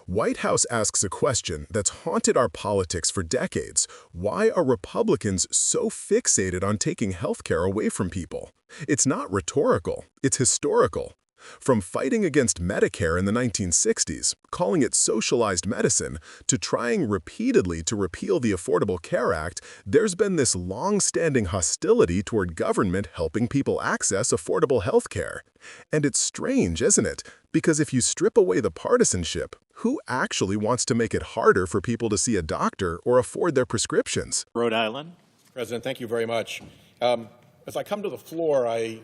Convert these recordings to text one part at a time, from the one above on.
Whitehouse asks a question that's haunted our politics for decades. Why are Republicans so fixated on taking healthcare away from people? It's not rhetorical, it's historical. From fighting against Medicare in the 1960s, calling it socialized medicine, to trying repeatedly to repeal the Affordable Care Act, there's been this long-standing hostility toward government helping people access affordable health care. And it's strange, isn't it? Because if you strip away the partisanship, who actually wants to make it harder for people to see a doctor or afford their prescriptions? Rhode Island. President, thank you very much. As I come to the floor, I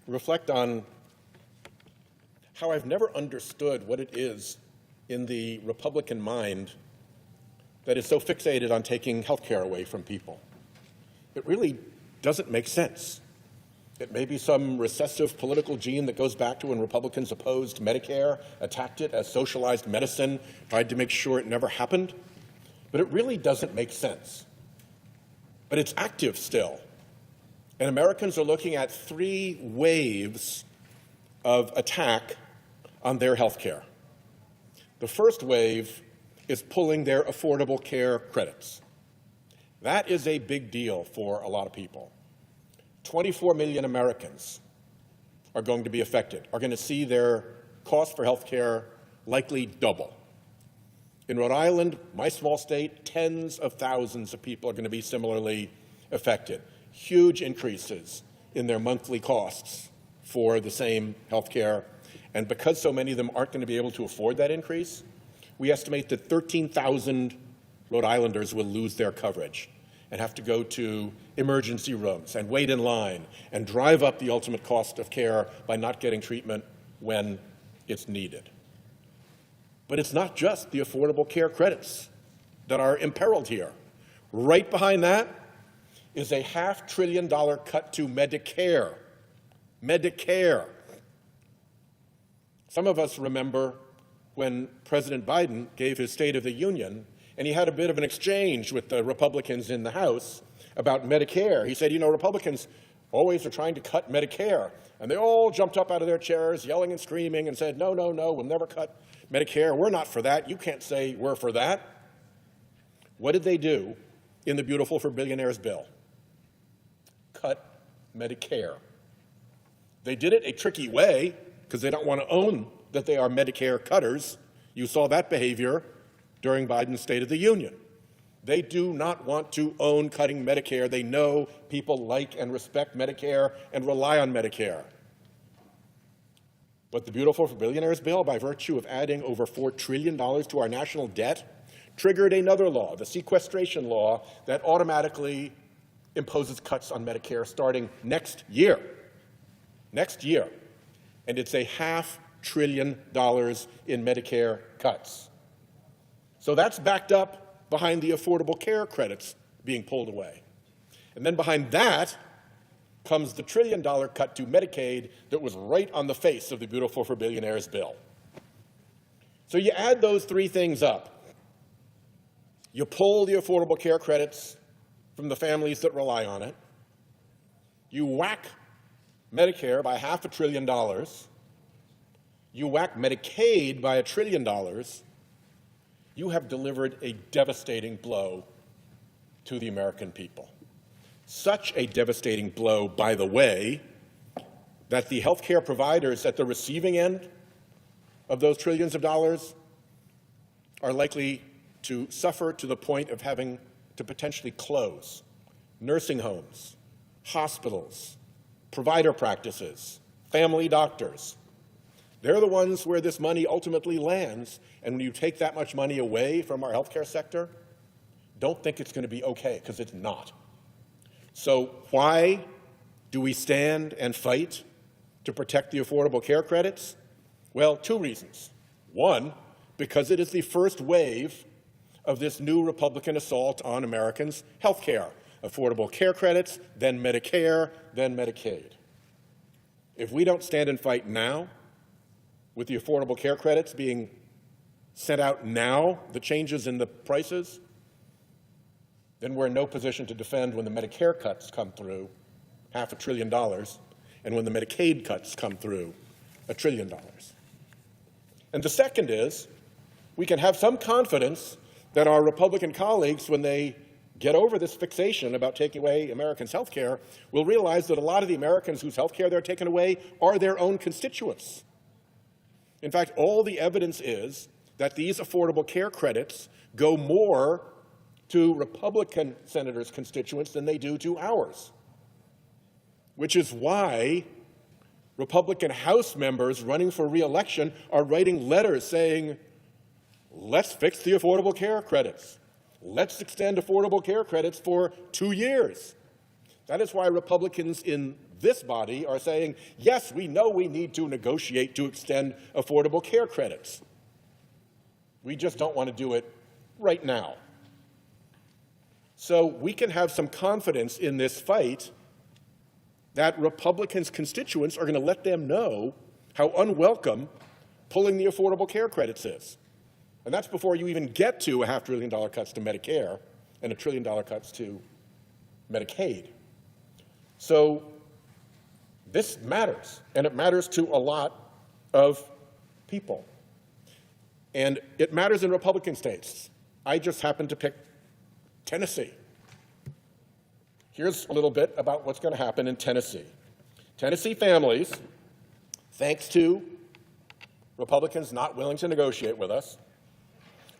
reflect on how I've never understood what it is in the Republican mind that is so fixated on taking health care away from people. It really doesn't make sense. It may be some recessive political gene that goes back to when Republicans opposed Medicare, attacked it as socialized medicine, tried to make sure it never happened. But it really doesn't make sense. But it's active still. And Americans are looking at 3 waves of attack on their health care. The first wave is pulling their Affordable Care credits. That is a big deal for a lot of people. 24 million Americans are going to be affected, are going to see their cost for health care likely double. In Rhode Island, my small state, tens of thousands of people are going to be similarly affected. Huge increases in their monthly costs for the same health care. And because so many of them aren't going to be able to afford that increase, we estimate that 13,000 Rhode Islanders will lose their coverage and have to go to emergency rooms and wait in line and drive up the ultimate cost of care by not getting treatment when it's needed. But it's not just the Affordable Care credits that are imperiled here. Right behind that is a $500 billion cut to Medicare. Medicare. Some of us remember when President Biden gave his State of the Union, and he had a bit of an exchange with the Republicans in the House about Medicare. He said, you know, Republicans always are trying to cut Medicare. And they all jumped up out of their chairs, yelling and screaming, and said, no, no, no, we'll never cut Medicare. We're not for that. You can't say we're for that. What did they do in the Beautiful for Billionaires bill? Cut Medicare. They did it a tricky way, because they don't want to own that they are Medicare cutters. You saw that behavior during Biden's State of the Union. They do not want to own cutting Medicare. They know people like and respect Medicare and rely on Medicare. But the Beautiful for Billionaires bill, by virtue of adding over $4 trillion to our national debt, triggered another law, the sequestration law, that automatically imposes cuts on Medicare starting next year. Next year. And it's $500 billion in Medicare cuts. So that's backed up behind the Affordable Care credits being pulled away. And then behind that comes the $1 trillion cut to Medicaid that was right on the face of the Beautiful for Billionaires bill. So you add those 3 things up. You pull the Affordable Care credits from the families that rely on it. You whack Medicare by $500 billion. You whack Medicaid by $1 trillion. You have delivered a devastating blow to the American people. Such a devastating blow, by the way, that the health care providers at the receiving end of those trillions of dollars are likely to suffer to the point of having to potentially close nursing homes, hospitals, provider practices, family doctors. They're the ones where this money ultimately lands, and when you take that much money away from our healthcare sector, don't think it's going to be okay, because it's not. So why do we stand and fight to protect the Affordable Care credits? Well, 2 reasons. One, because it is the first wave of this new Republican assault on Americans' health care. Affordable Care credits, then Medicare, then Medicaid. If we don't stand and fight now, with the Affordable Care credits being sent out now, the changes in the prices, then we're in no position to defend when the Medicare cuts come through, $500 billion, and when the Medicaid cuts come through, $1 trillion. And the second is we can have some confidence that our Republican colleagues, when they get over this fixation about taking away Americans' health care, will realize that a lot of the Americans whose health care they're taking away are their own constituents. In fact, all the evidence is that these affordable care credits go more to Republican senators' constituents than they do to ours, which is why Republican House members running for re-election are writing letters saying, let's fix the affordable care credits. Let's extend affordable care credits for 2 years. That is why Republicans in this body are saying, yes, we know we need to negotiate to extend affordable care credits. We just don't want to do it right now. So we can have some confidence in this fight that Republicans' constituents are going to let them know how unwelcome pulling the affordable care credits is. And that's before you even get to $500 billion cuts to Medicare and $1 trillion cuts to Medicaid. So this matters, and it matters to a lot of people. And it matters in Republican states. I just happened to pick Tennessee. Here's a little bit about what's going to happen in Tennessee. Tennessee families, thanks to Republicans not willing to negotiate with us,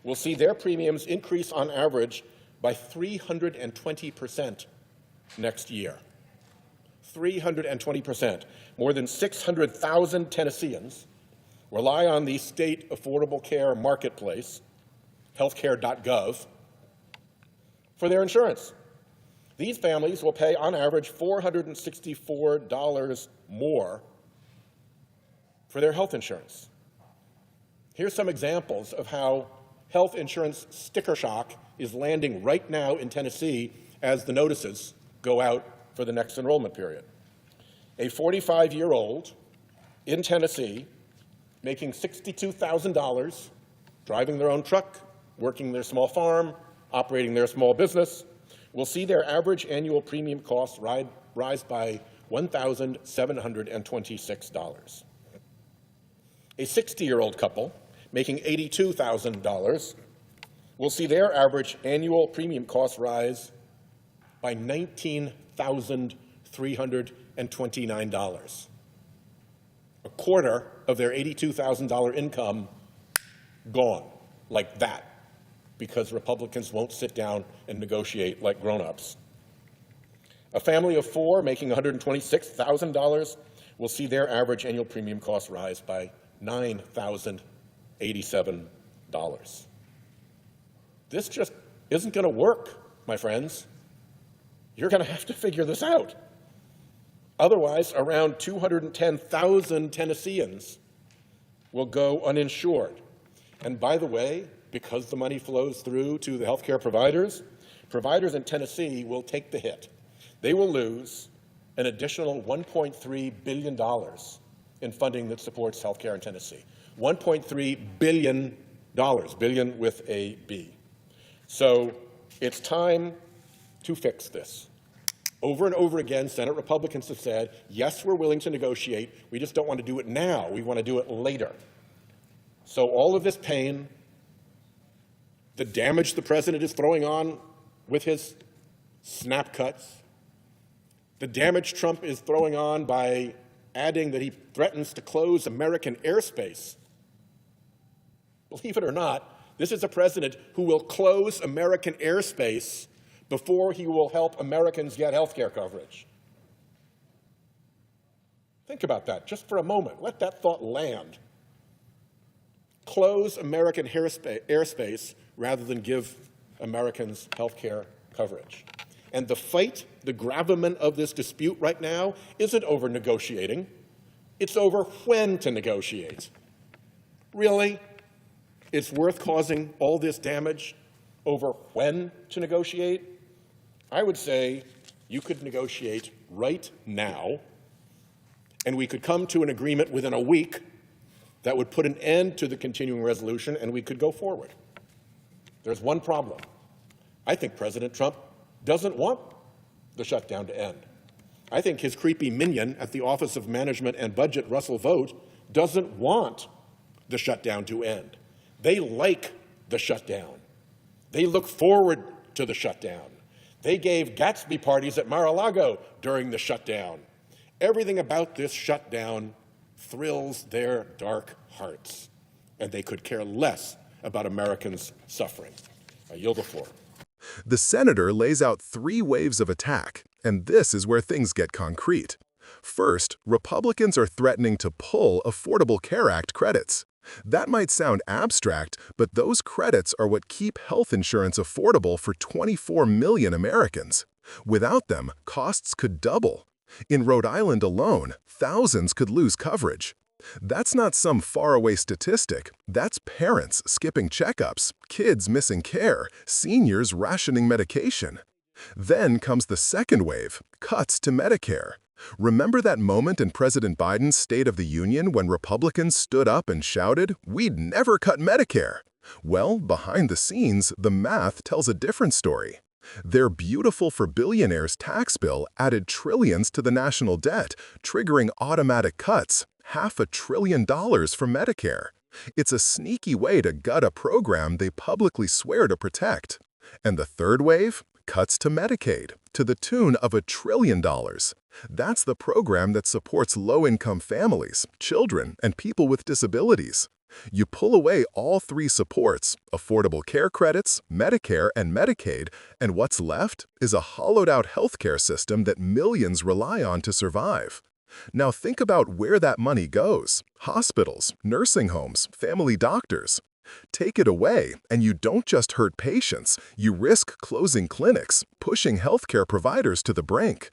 will see their premiums increase on average by 320% next year. 320%. More than 600,000 Tennesseans rely on the state affordable care marketplace, healthcare.gov, for their insurance. These families will pay on average $464 more for their health insurance. Here's some examples of how health insurance sticker shock is landing right now in Tennessee as the notices go out for the next enrollment period. A 45-year-old in Tennessee making $62,000, driving their own truck, working their small farm, operating their small business, will see their average annual premium costs rise by $1,726. A 60-year-old couple making $82,000 will see their average annual premium costs rise by $19,329. A quarter of their $82,000 income gone like that, because Republicans won't sit down and negotiate like grown-ups. A family of four making $126,000 will see their average annual premium cost rise by $9,087. This just isn't going to work, my friends. You're going to have to figure this out. Otherwise, around 210,000 Tennesseans will go uninsured. And by the way, because the money flows through to the healthcare providers, providers in Tennessee will take the hit. They will lose an additional $1.3 billion in funding that supports healthcare in Tennessee. $1.3 billion, billion with a B. So it's time to fix this. Over and over again, Senate Republicans have said, yes, we're willing to negotiate. We just don't want to do it now. We want to do it later. So all of this pain, the damage the president is throwing on with his snap cuts, the damage Trump is throwing on by adding that he threatens to close American airspace. Believe it or not, this is a president who will close American airspace before he will help Americans get health care coverage. Think about that just for a moment. Let that thought land. Close American airspace rather than give Americans health care coverage. And the fight, the gravamen of this dispute right now isn't over negotiating. It's over when to negotiate. Really? It's worth causing all this damage over when to negotiate? I would say you could negotiate right now, and we could come to an agreement within a week that would put an end to the continuing resolution, and we could go forward. There's one problem. I think President Trump doesn't want the shutdown to end. I think his creepy minion at the Office of Management and Budget, Russell Vought, doesn't want the shutdown to end. They like the shutdown. They look forward to the shutdown. They gave Gatsby parties at Mar-a-Lago during the shutdown. Everything about this shutdown thrills their dark hearts, and they could care less about Americans suffering. I yield the floor. The senator lays out 3 waves of attack, and this is where things get concrete. First, Republicans are threatening to pull Affordable Care Act credits. That might sound abstract, but those credits are what keep health insurance affordable for 24 million Americans. Without them, costs could double. In Rhode Island alone, thousands could lose coverage. That's not some faraway statistic. That's parents skipping checkups, kids missing care, seniors rationing medication. Then comes the second wave, cuts to Medicare. Remember that moment in President Biden's State of the Union when Republicans stood up and shouted, "We'd never cut Medicare"? Well, behind the scenes, the math tells a different story. Their beautiful for billionaires tax bill added trillions to the national debt, triggering automatic cuts, $500 billion for Medicare. It's a sneaky way to gut a program they publicly swear to protect. And the third wave? Cuts to Medicaid, to the tune of $1 trillion. That's the program that supports low-income families, children, and people with disabilities. You pull away all 3 supports, affordable care credits, Medicare, and Medicaid, and what's left is a hollowed-out healthcare system that millions rely on to survive. Now think about where that money goes: hospitals, nursing homes, family doctors. Take it away, and you don't just hurt patients, you risk closing clinics, pushing healthcare providers to the brink.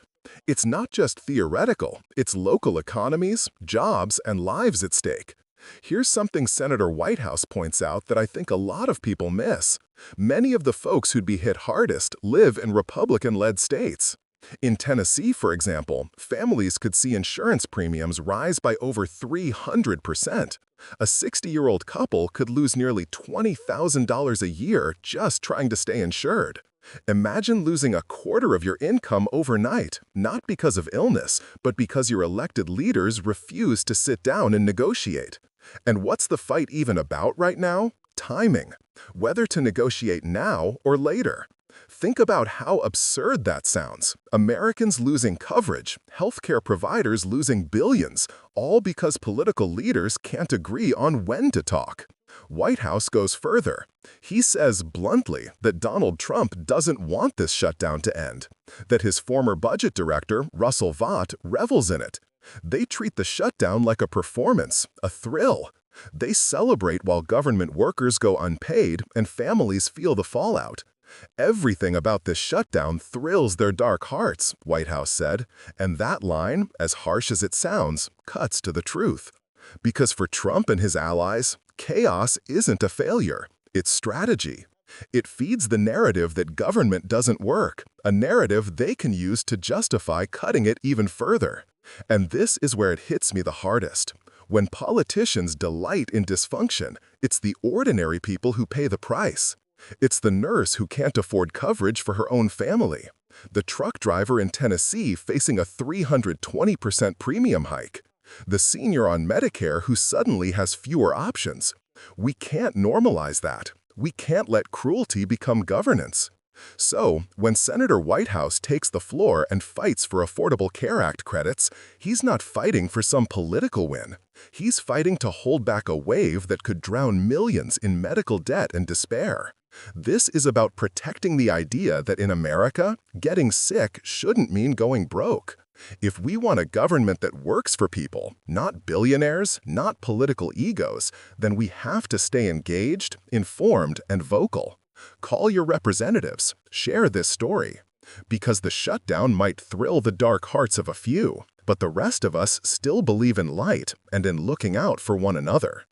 It's not just theoretical, it's local economies, jobs, and lives at stake. Here's something Senator Whitehouse points out that I think a lot of people miss. Many of the folks who'd be hit hardest live in Republican-led states. In Tennessee, for example, families could see insurance premiums rise by over 300%. A 60-year-old couple could lose nearly $20,000 a year just trying to stay insured. Imagine losing a quarter of your income overnight, not because of illness, but because your elected leaders refuse to sit down and negotiate. And what's the fight even about right now? Timing. Whether to negotiate now or later. Think about how absurd that sounds. Americans losing coverage, healthcare providers losing billions, all because political leaders can't agree on when to talk. Whitehouse goes further. He says bluntly that Donald Trump doesn't want this shutdown to end, that his former budget director, Russell Vought, revels in it. They treat the shutdown like a performance, a thrill. They celebrate while government workers go unpaid and families feel the fallout. Everything about this shutdown thrills their dark hearts, Whitehouse said, and that line, as harsh as it sounds, cuts to the truth. Because for Trump and his allies, chaos isn't a failure, it's strategy. It feeds the narrative that government doesn't work, a narrative they can use to justify cutting it even further. And this is where it hits me the hardest. When politicians delight in dysfunction, it's the ordinary people who pay the price. It's the nurse who can't afford coverage for her own family, the truck driver in Tennessee facing a 320% premium hike, the senior on Medicare who suddenly has fewer options. We can't normalize that. We can't let cruelty become governance. So, when Senator Whitehouse takes the floor and fights for Affordable Care Act credits, he's not fighting for some political win. He's fighting to hold back a wave that could drown millions in medical debt and despair. This is about protecting the idea that in America, getting sick shouldn't mean going broke. If we want a government that works for people, not billionaires, not political egos, then we have to stay engaged, informed, and vocal. Call your representatives, share this story. Because the shutdown might thrill the dark hearts of a few, but the rest of us still believe in light and in looking out for one another.